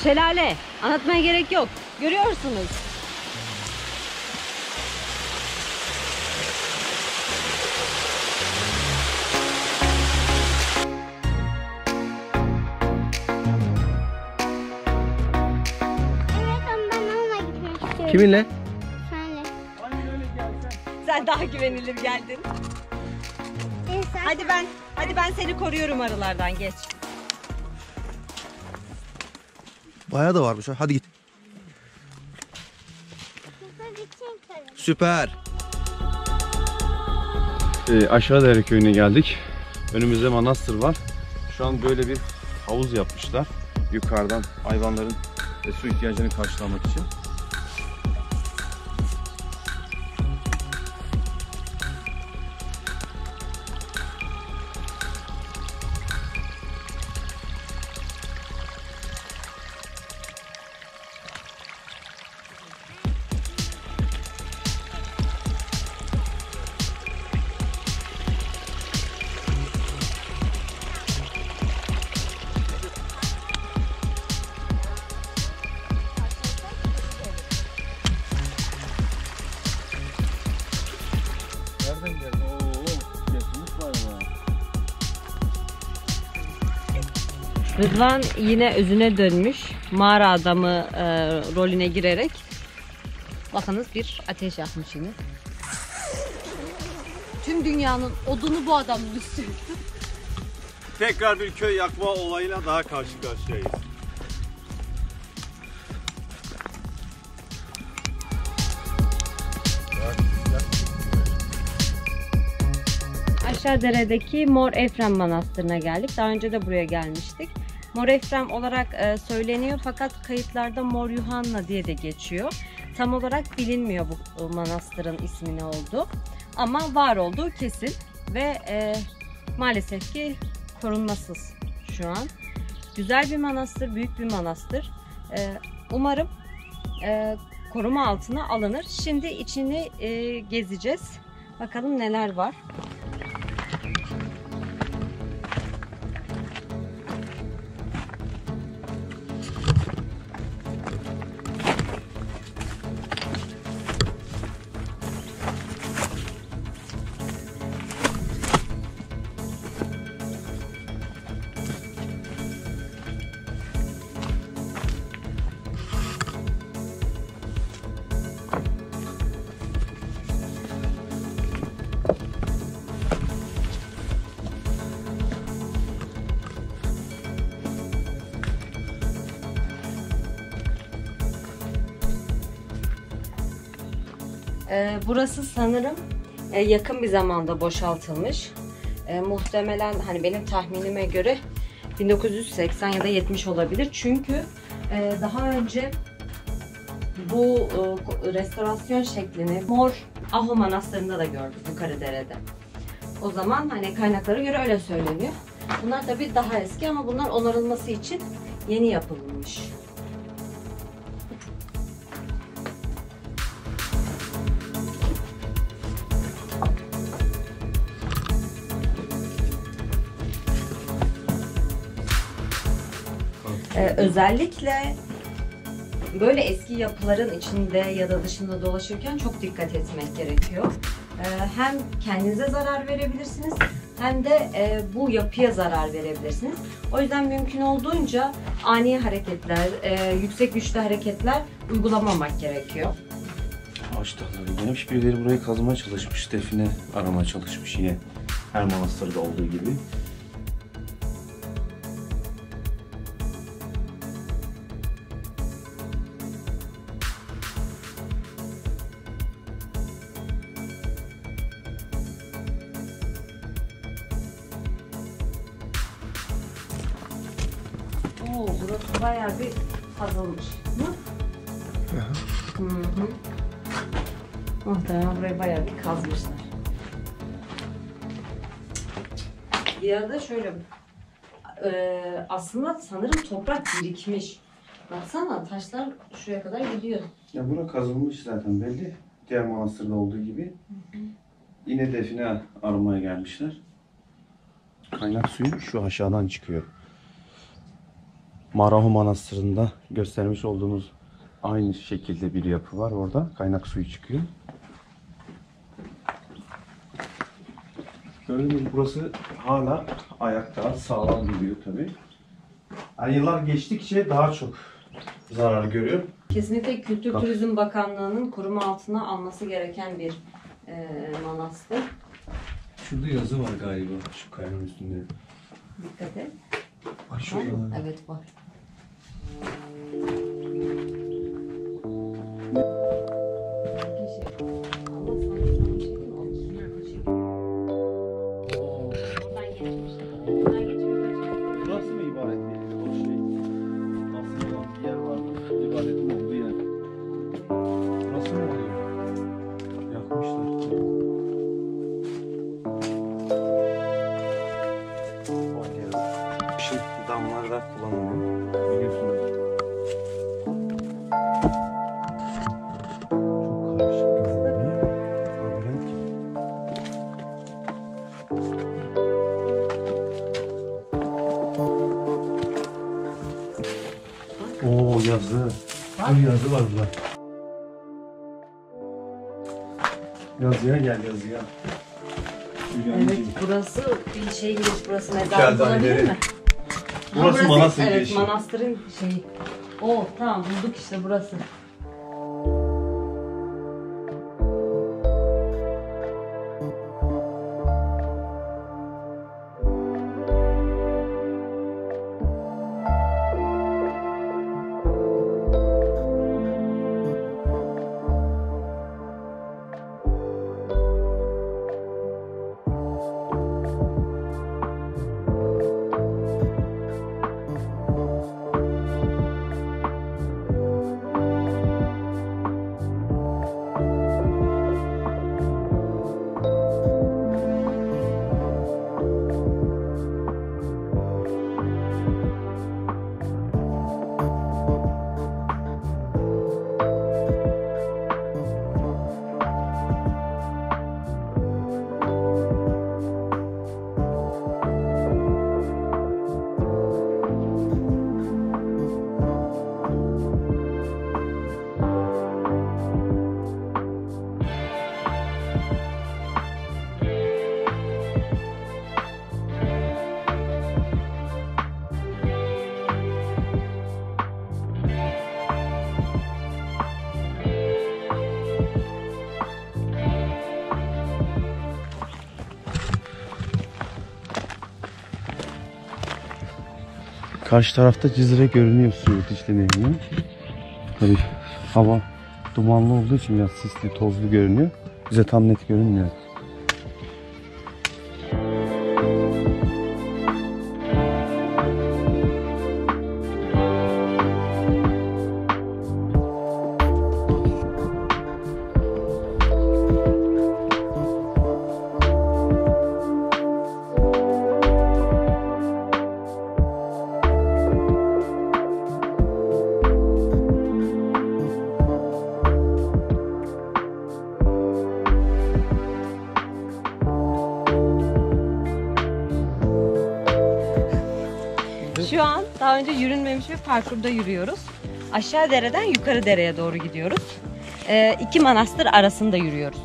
Şelale. Anlatmaya gerek yok. Görüyorsunuz. Evet ama ben onunla gitmek istiyorum. Kiminle? Senle. Sen daha güvenilir geldin. Hadi ben seni koruyorum arılardan, geç. Bayağı da varmış ha. Hadi git. Süper. Aşağıdere köyüne geldik. Önümüzde manastır var. Şu an böyle bir havuz yapmışlar. Yukarıdan hayvanların su ihtiyacını karşılamak için. Nereden geldin? Oo, getirmiş bayağı. Rıdvan yine özüne dönmüş. Mağara adamı rolüne girerek. Bakınız bir ateş yakmış yine. Tüm dünyanın odunu bu adamın üstü. Tekrar bir köy yakma olayıyla daha karşı karşıyayız. Aşağı deredeki Mor Efrem Manastırı'na geldik. Daha önce de buraya gelmiştik. Mor Efrem olarak söyleniyor fakat kayıtlarda Mor Yuhanna diye de geçiyor. Tam olarak bilinmiyor bu manastırın ismi ne oldu. Ama var olduğu kesin ve maalesef ki korunmasız şu an. Güzel bir manastır, büyük bir manastır. Umarım koruma altına alınır. Şimdi içini gezeceğiz. Bakalım neler var. Burası sanırım yakın bir zamanda boşaltılmış. Muhtemelen hani benim tahminime göre 1980 ya da 70 olabilir. Çünkü daha önce bu restorasyon şeklini Mor Ahu Manastırı'nda da gördük Yukarıdere'de. O zaman hani kaynaklara göre öyle söyleniyor. Bunlar tabii daha eski ama bunlar onarılması için yeni yapılmış. Özellikle böyle eski yapıların içinde ya da dışında dolaşırken çok dikkat etmek gerekiyor. Hem kendinize zarar verebilirsiniz hem de bu yapıya zarar verebilirsiniz. O yüzden mümkün olduğunca ani hareketler, yüksek güçlü hareketler uygulamamak gerekiyor. Ağaç dalları gelmiş, birileri burayı kazmaya çalışmış, define aramaya çalışmış yine her manastırda olduğu gibi. Oo, burası bayağı bir kazılmış. Hı hı. Muhtemelen burayı bayağı bir kazmışlar. Bir yerde şöyle aslında sanırım toprak birikmiş. Baksana taşlar şuraya kadar gidiyor. Ya bura kazılmış zaten belli. Diğer manastırda olduğu gibi. Yine define aramaya gelmişler. Kaynak suyu şu aşağıdan çıkıyor. Marahu Manastırı'nda göstermiş olduğumuz aynı şekilde bir yapı var orada. Kaynak suyu çıkıyor. Gördüğünüz gibi burası hala ayakta, sağlam duruyor tabii. Yani yıllar geçtikçe daha çok zarar görüyor. Kesinlikle Kültür Turizm Bakanlığı'nın koruma altına alması gereken bir manastır. Şurada yazı var galiba şu kayanın üstünde. Dikkat et. Bak Var şurada. mı? Evet var. Burası mı ibadet ediyor o şey? Aslında bir yer var. İbadetin olduğu yer. Burası mı oluyor? Yakmışlar. Şimdi damlarda kullanılıyor. Biliyorsunuz. Çok karışık görünüyor. Labirent gibi. Oo yazı. Bir yazı var burada. Yazıya gel yazıya. Evet, burası bir şey giriş, burası mezar Keldaneleri. olabilir mi? Burası manastır evet, girişi. manastırın şeyi. O tamam, bulduk işte burası. Karşı tarafta Cizre görünüyor suyu Dicle Nehri'nin. Tabii hava dumanlı olduğu için biraz sisli, tozlu görünüyor. Bize tam net görünmüyor. Şu an daha önce yürünmemiş bir parkurda yürüyoruz. Aşağı dereden yukarı dereye doğru gidiyoruz. İki manastır arasında yürüyoruz.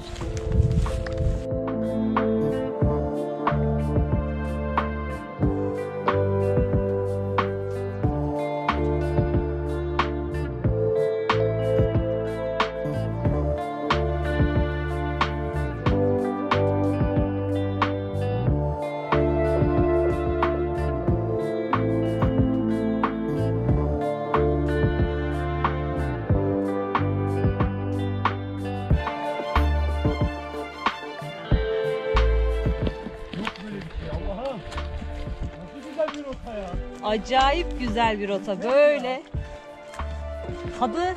Acayip güzel bir rota böyle. Tadı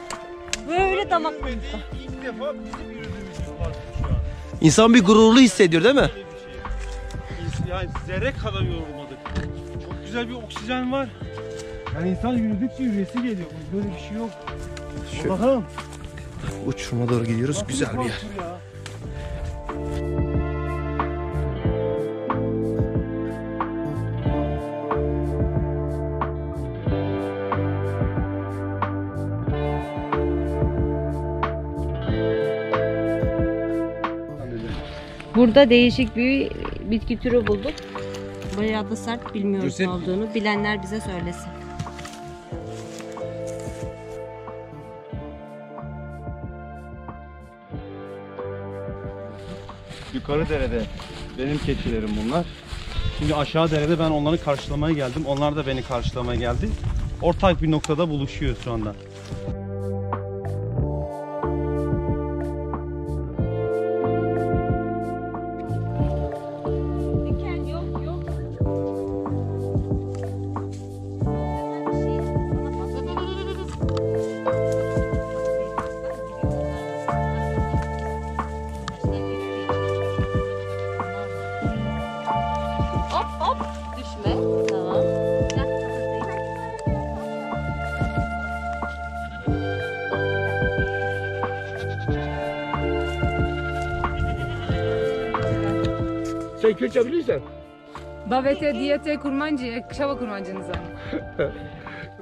böyle damaklarımızda. İlk defa bizim yürüdüğümüz bir parkur şu an. İnsan bir gururlu hissediyor değil mi? Böyle bir şey. Yani zerre kadar yorulmadık. Çok güzel bir oksijen var. Yani insan yürüdükçe yürüyesi geliyor. Böyle bir şey yok. Şu Allah'ım. uçuruma doğru gidiyoruz. Nasıl Güzel bir yer. parkur ya? Burada değişik bir bitki türü bulduk. Bayağı da sert, bilmiyoruz ne olduğunu. Bilenler bize söylesin. Yukarı derede benim keçilerim bunlar. Şimdi aşağı derede ben onları karşılamaya geldim. Onlar da beni karşılamaya geldi. Ortak bir noktada buluşuyoruz şu anda. Hop hop, düşme. Tamam. Sen Kürtçe bilirsen. Bavete diyete kurmancı, şava kurmancınıza.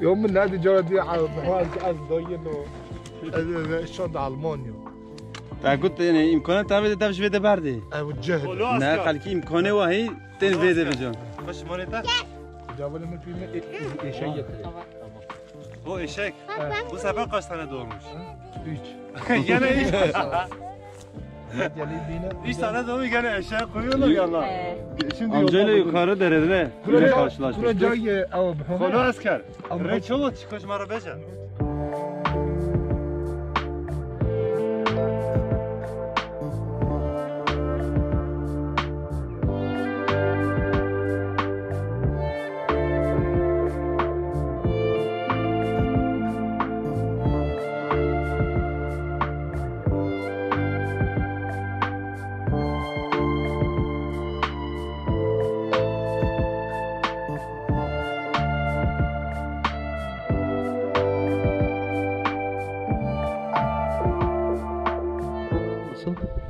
يوم من هذه جرى دي على الظهر از ضاينه شد المانيا قلت يعني امكانات تعمل تفش بده بردي او الجهل نه خلکی امکانه و هی تن بده بجان باش مانیتا جوال من فيلم eşek o eşek bu sefer kaç tane doğurmuş? 3 Gene hiç. Gelin dine 3 tane doğmuş gene eşeğe koyuyorlar yallah. Şimdi Amcayla yukarı derede Kura karşılaşmıştık. جاي او Kolu asker. Ama- Reçovo çıkış marabeca.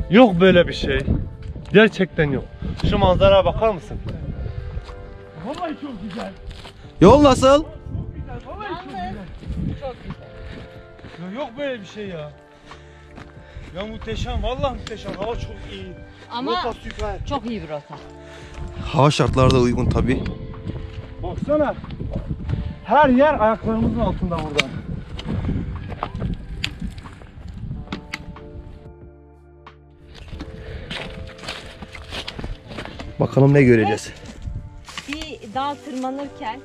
Yok böyle bir şey. Gerçekten yok. Şu manzaraya bakar mısın? Vallahi çok güzel. Yol nasıl? Ya yok böyle bir şey ya. Ya muhteşem, vallahi muhteşem. Hava çok iyi. Ama Rota süper. çok iyi bir rota. Hava şartları da uygun tabii. Baksana. Her yer ayaklarımızın altında burada. Bakalım ne göreceğiz. Bir dağ tırmanırken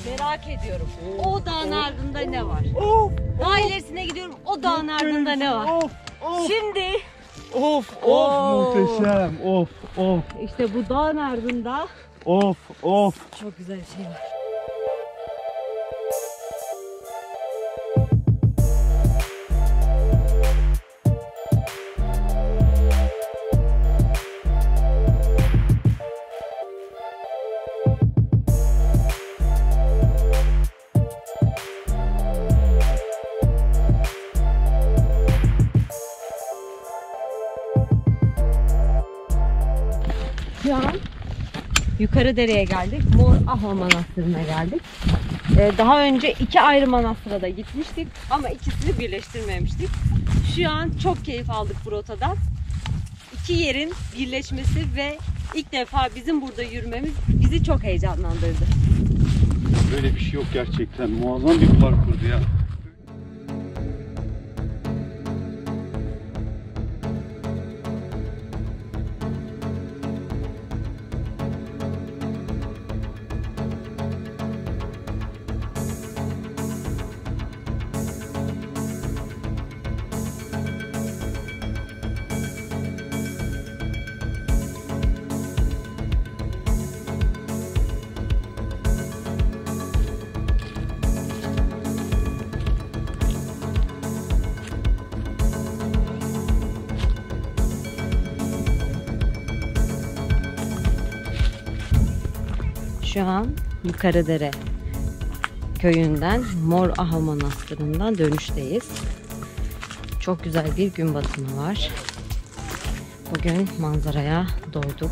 merak ediyorum. O dağın ardında ne var? Daha ilerisine gidiyorum. O dağın ardında ne var? Of, of, Şimdi of, Oo. muhteşem. Of, of, işte bu dağın ardında of, of. çok güzel bir şey var. Şu an Yukarıdere'ye geldik. Mor Aha Manastırı'na geldik. Daha önce 2 ayrı manastıra da gitmiştik ama ikisini birleştirmemiştik. Şu an çok keyif aldık bu rotadan. 2 yerin birleşmesi ve ilk defa bizim burada yürümemiz bizi çok heyecanlandırdı. Böyle bir şey yok gerçekten. Muazzam bir parkurdu ya. Şu an Yukarıdere köyünden Mor Aha Manastırı'ndan dönüşteyiz. Çok güzel bir gün batımı var. Bugün manzaraya doyduk.